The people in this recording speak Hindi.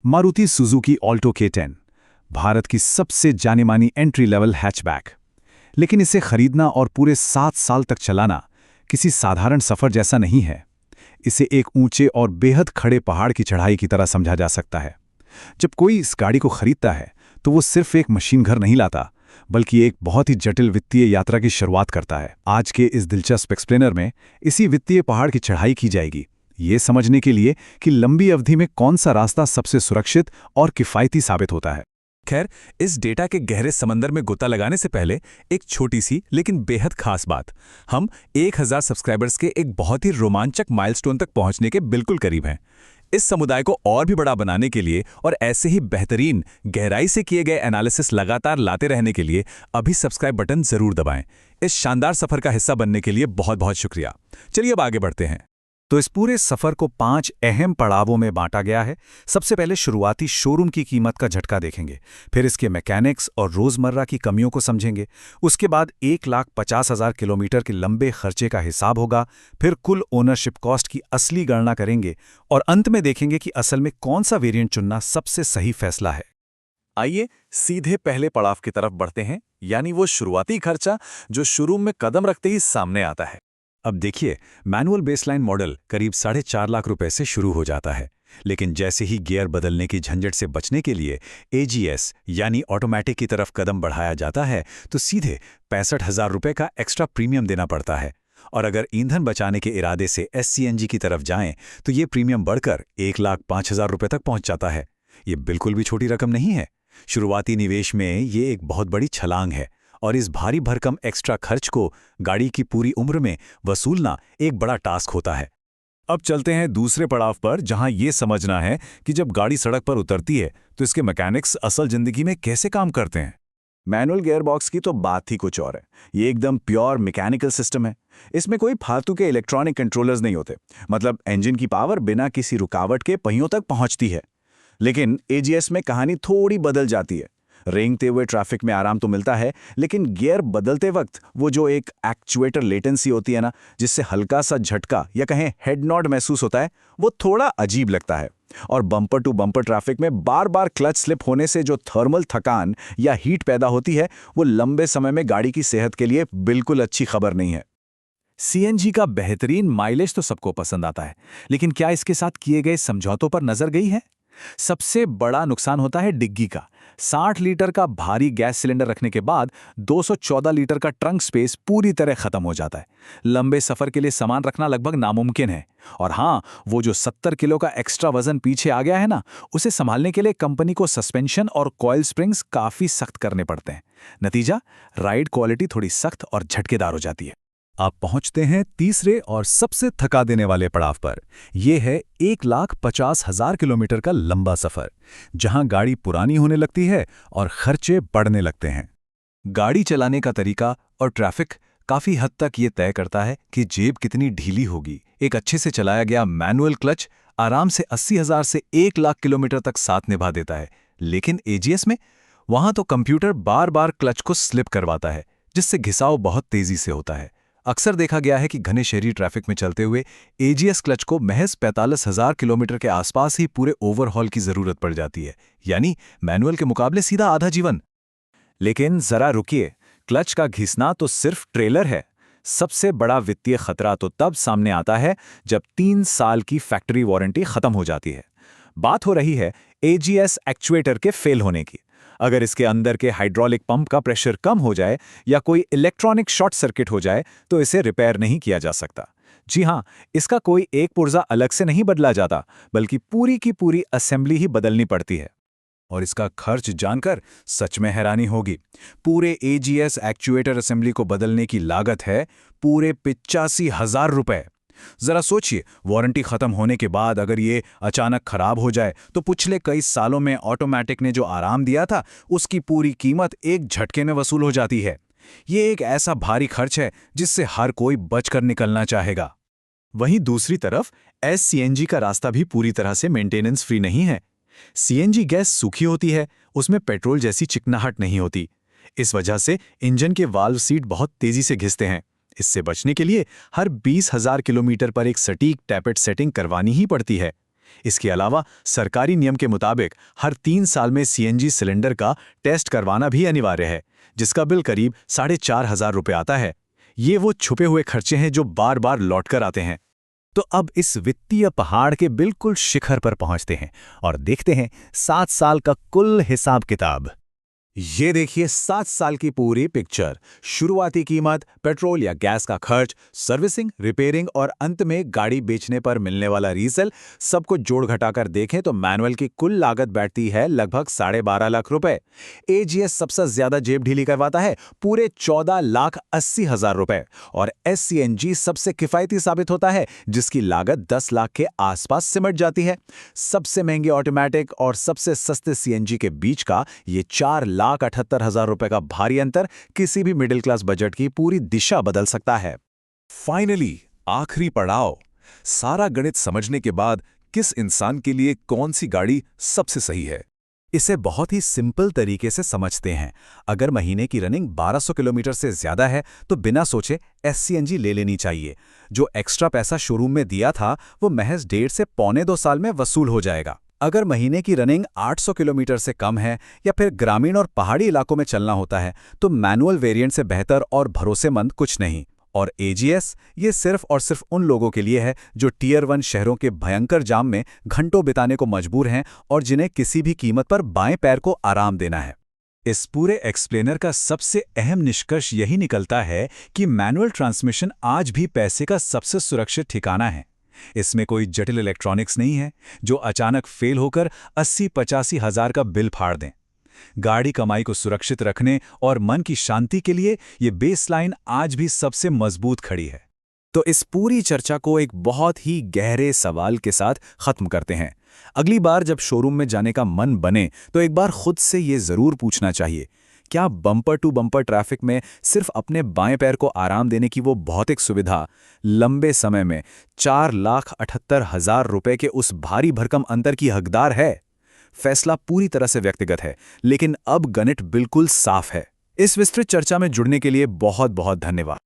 Maruti Suzuki Alto K10, Bharat की सबसे जानी-मानी एंट्री लेवल हैचबैक। लेकिन इसे खरीदना और पूरे 7 साल तक चलाना किसी साधारण सफर जैसा नहीं है। इसे एक ऊंचे और बेहद खड़े पहाड़ की चढ़ाई की तरह समझा जा सकता है। जब कोई इस गाड़ी को खरीदता है तो वो सिर्फ एक मशीन घर नहीं लाता, बल्कि एक बहुत ही जटिल वित्तीय यात्रा की शुरुआत करता है। आज के इस दिलचस्प एक्सप्लेनर में इसी वित्तीय पहाड़ की चढ़ाई की जाएगी, ये समझने के लिए कि लंबी अवधि में कौन सा रास्ता सबसे सुरक्षित और किफ़ायती साबित होता है। खैर, इस डेटा के गहरे समंदर में गोता लगाने से पहले एक छोटी सी लेकिन बेहद खास बात। हम 1000 सब्सक्राइबर्स के एक बहुत ही रोमांचक माइलस्टोन तक पहुंचने के बिल्कुल करीब हैं। इस समुदाय को और भी बड़ा बनाने के लिए और ऐसे ही बेहतरीन गहराई से किए गए एनालिसिस लगातार लाते रहने के लिए अभी सब्सक्राइब बटन जरूर दबाएं। इस शानदार सफर का हिस्सा बनने के लिए बहुत बहुत शुक्रिया। चलिए अब आगे बढ़ते हैं। तो इस पूरे सफर को 5 अहम पड़ावों में बांटा गया है। सबसे पहले शुरुआती शोरूम की कीमत का झटका देखेंगे, फिर इसके मैकेनिक्स और रोजमर्रा की कमियों को समझेंगे। उसके बाद 1,50,000 किलोमीटर के लंबे खर्चे का हिसाब होगा, फिर कुल ओनरशिप कॉस्ट की असली गणना करेंगे और अंत में देखेंगे कि असल में कौन सा वेरिएंट चुनना सबसे सही फैसला है। आइए सीधे पहले पड़ाव की तरफ बढ़ते हैं, यानी वो शुरुआती खर्चा जो शोरूम में कदम रखते ही सामने आता है। अब देखिए, मैनुअल बेसलाइन मॉडल करीब 4.5 लाख रुपए से शुरू हो जाता है, लेकिन जैसे ही गियर बदलने की झंझट से बचने के लिए AGS यानी ऑटोमेटिक की तरफ कदम बढ़ाया जाता है तो सीधे 65,000 रुपए का एक्स्ट्रा प्रीमियम देना पड़ता है। और अगर ईंधन बचाने के इरादे से SCNG की तरफ जाएं तो ये प्रीमियम बढ़कर 1,05,000 रुपए तक पहुंच जाता है। ये बिल्कुल भी छोटी रकम नहीं है। शुरुआती निवेश में ये एक बहुत बड़ी छलांग है और इस भारी भरकम एक्स्ट्रा खर्च को गाड़ी की पूरी उम्र में वसूलना एक बड़ा टास्क होता है। अब चलते हैं दूसरे पड़ाव पर, जहां ये समझना है कि जब गाड़ी सड़क पर उतरती है तो इसके मैकेनिक्स असल जिंदगी में कैसे काम करते हैं। मैनुअल गियरबॉक्स की तो बात ही कुछ और है। ये एकदम प्योर मैकेनिकल सिस्टम है। इसमें कोई फालतू के इलेक्ट्रॉनिक कंट्रोलर्स नहीं होते। मतलब इंजन की पावर बिना किसी रुकावट के पहियों तक पहुंचती है। लेकिन AGS में कहानी थोड़ी बदल जाती है। रेंगते हुए ट्रैफिक में आराम तो मिलता है, लेकिन गियर बदलते वक्त वो जो एक एक्चुएटर लेटेंसी होती है ना, जिससे हल्का सा झटका या कहें हेड नॉड महसूस होता है, वो थोड़ा अजीब लगता है। और बम्पर टू बम्पर ट्रैफिक में बार बार क्लच स्लिप होने से जो थर्मल थकान या हीट पैदा होती है, वो लंबे समय में गाड़ी की सेहत के लिए बिल्कुल अच्छी खबर नहीं है। CNG का बेहतरीन माइलेज तो सबको पसंद आता है, लेकिन क्या इसके साथ किए गए समझौतों पर नजर गई है? सबसे बड़ा नुकसान होता है डिग्गी का। 60 लीटर का भारी गैस सिलेंडर रखने के बाद 214 लीटर का ट्रंक स्पेस पूरी तरह खत्म हो जाता है। लंबे सफर के लिए सामान रखना लगभग नामुमकिन है। और हाँ, वो जो 70 किलो का एक्स्ट्रा वजन पीछे आ गया है ना, उसे संभालने के लिए कंपनी को सस्पेंशन और कॉइल स्प्रिंग्स काफी सख्त करने पड़ते हैं। नतीजा, राइड क्वालिटी थोड़ी सख्त और झटकेदार हो जाती है। आप पहुंचते हैं तीसरे और सबसे थका देने वाले पड़ाव पर। यह है 1,50,000 किलोमीटर का लंबा सफर, जहां गाड़ी पुरानी होने लगती है और खर्चे बढ़ने लगते हैं। गाड़ी चलाने का तरीका और ट्रैफिक काफी हद तक ये तय करता है कि जेब कितनी ढीली होगी। एक अच्छे से चलाया गया मैनुअल क्लच आराम से 80,000 से 1 लाख किलोमीटर तक साथ निभा देता है, लेकिन AGS में वहां तो कंप्यूटर बार बार क्लच को स्लिप करवाता है, जिससे घिसाव बहुत तेजी से होता है। अक्सर देखा गया है कि घने शहरी ट्रैफिक में चलते हुए AGS क्लच को महज 45,000 किलोमीटर के आसपास ही पूरे ओवरहॉल की जरूरत पड़ जाती है, यानी मैनुअल के मुकाबले सीधा आधा जीवन। लेकिन जरा रुकिए, क्लच का घिसना तो सिर्फ ट्रेलर है। सबसे बड़ा वित्तीय खतरा तो तब सामने आता है जब 3 साल की फैक्ट्री वारंटी खत्म हो जाती है। बात हो रही है AGS एक्चुएटर के फेल होने की। अगर इसके अंदर के हाइड्रोलिक पंप का प्रेशर कम हो जाए या कोई इलेक्ट्रॉनिक शॉर्ट सर्किट हो जाए तो इसे रिपेयर नहीं किया जा सकता। जी हां, इसका कोई एक पुर्जा अलग से नहीं बदला जाता, बल्कि पूरी की पूरी असेंबली ही बदलनी पड़ती है। और इसका खर्च जानकर सच में हैरानी होगी। पूरे AGS एक्चुएटर असेंबली को बदलने की लागत है पूरे 85,000 रुपए। जरा सोचिए, वारंटी खत्म होने के बाद अगर ये अचानक खराब हो जाए तो पिछले कई सालों में ऑटोमेटिक ने जो आराम दिया था, उसकी पूरी कीमत एक झटके में वसूल हो जाती है। ये एक ऐसा भारी खर्च है जिससे हर कोई बचकर निकलना चाहेगा। वहीं दूसरी तरफ SCNG का रास्ता भी पूरी तरह से मेंटेनेंस फ्री नहीं है। CNG गैस सूखी होती है, उसमें पेट्रोल जैसी चिकनाहट नहीं होती। इस वजह से इंजन के वाल्व सीट बहुत तेजी से घिसते हैं। इससे बचने के लिए हर 20,000 किलोमीटर पर एक सटीक टैपेट सेटिंग करवानी ही पड़ती है। इसके अलावा सरकारी नियम के मुताबिक हर 3 साल में सीएनजी सिलेंडर का टेस्ट करवाना भी अनिवार्य है, जिसका बिल करीब 4,500 रुपये आता है। ये वो छुपे हुए खर्चे हैं जो बार बार लौटकर आते हैं। तो अब इस वित्तीय पहाड़ के बिल्कुल शिखर पर पहुंचते हैं और देखते हैं 7 साल का कुल हिसाब किताब। ये देखिए 7 साल की पूरी पिक्चर। शुरुआती कीमत, पेट्रोल या गैस का खर्च, सर्विसिंग, रिपेयरिंग और अंत में गाड़ी बेचने पर मिलने वाला रीसेल, सबको जोड़ घटाकर देखें तो मैनुअल की कुल लागत बैठती है लगभग 12.5 लाख रुपए। एजीएस सबसे ज्यादा जेब ढीली करवाता है, पूरे 14,80,000 रुपए। और एससीएनजी सबसे किफायती साबित होता है, जिसकी लागत 10 लाख के आसपास सिमट जाती है। सबसे महंगे ऑटोमेटिक और सबसे सस्ते सीएनजी के बीच का ये 4,78,000 रुपए का भारी अंतर किसी भी मिडिल क्लास बजट की पूरी दिशा बदल सकता है। फाइनली आखिरी पड़ाव। सारा गणित समझने के बाद किस इंसान के लिए कौन सी गाड़ी सबसे सही है? इसे बहुत ही सिंपल तरीके से समझते हैं। अगर महीने की रनिंग 1200 किलोमीटर से ज्यादा है तो बिना सोचे एससीएनजी ले लेनी चाहिए। जो एक्स्ट्रा पैसा शोरूम में दिया था वो महज 1.5 से पौने 2 साल में वसूल हो जाएगा। अगर महीने की रनिंग 800 किलोमीटर से कम है या फिर ग्रामीण और पहाड़ी इलाकों में चलना होता है तो मैनुअल वेरिएंट से बेहतर और भरोसेमंद कुछ नहीं। और एजीएस ये सिर्फ और सिर्फ उन लोगों के लिए है जो टियर 1 शहरों के भयंकर जाम में घंटों बिताने को मजबूर हैं और जिन्हें किसी भी कीमत पर बाएं पैर को आराम देना है। इस पूरे एक्सप्लेनर का सबसे अहम निष्कर्ष यही निकलता है कि मैनुअल ट्रांसमिशन आज भी पैसे का सबसे सुरक्षित ठिकाना है। इसमें कोई जटिल इलेक्ट्रॉनिक्स नहीं है जो अचानक फेल होकर 80-85 हज़ार का बिल फाड़ दें। गाड़ी कमाई को सुरक्षित रखने और मन की शांति के लिए ये बेसलाइन आज भी सबसे मजबूत खड़ी है। तो इस पूरी चर्चा को एक बहुत ही गहरे सवाल के साथ खत्म करते हैं। अगली बार जब शोरूम में जाने का मन बने तो एक बार खुद से ये जरूर पूछना चाहिए, क्या बम्पर टू बम्पर ट्रैफिक में सिर्फ अपने बाएं पैर को आराम देने की वो भौतिक सुविधा लंबे समय में 4,78,000 रुपए के उस भारी भरकम अंतर की हकदार है? फैसला पूरी तरह से व्यक्तिगत है, लेकिन अब गणित बिल्कुल साफ है। इस विस्तृत चर्चा में जुड़ने के लिए बहुत बहुत धन्यवाद।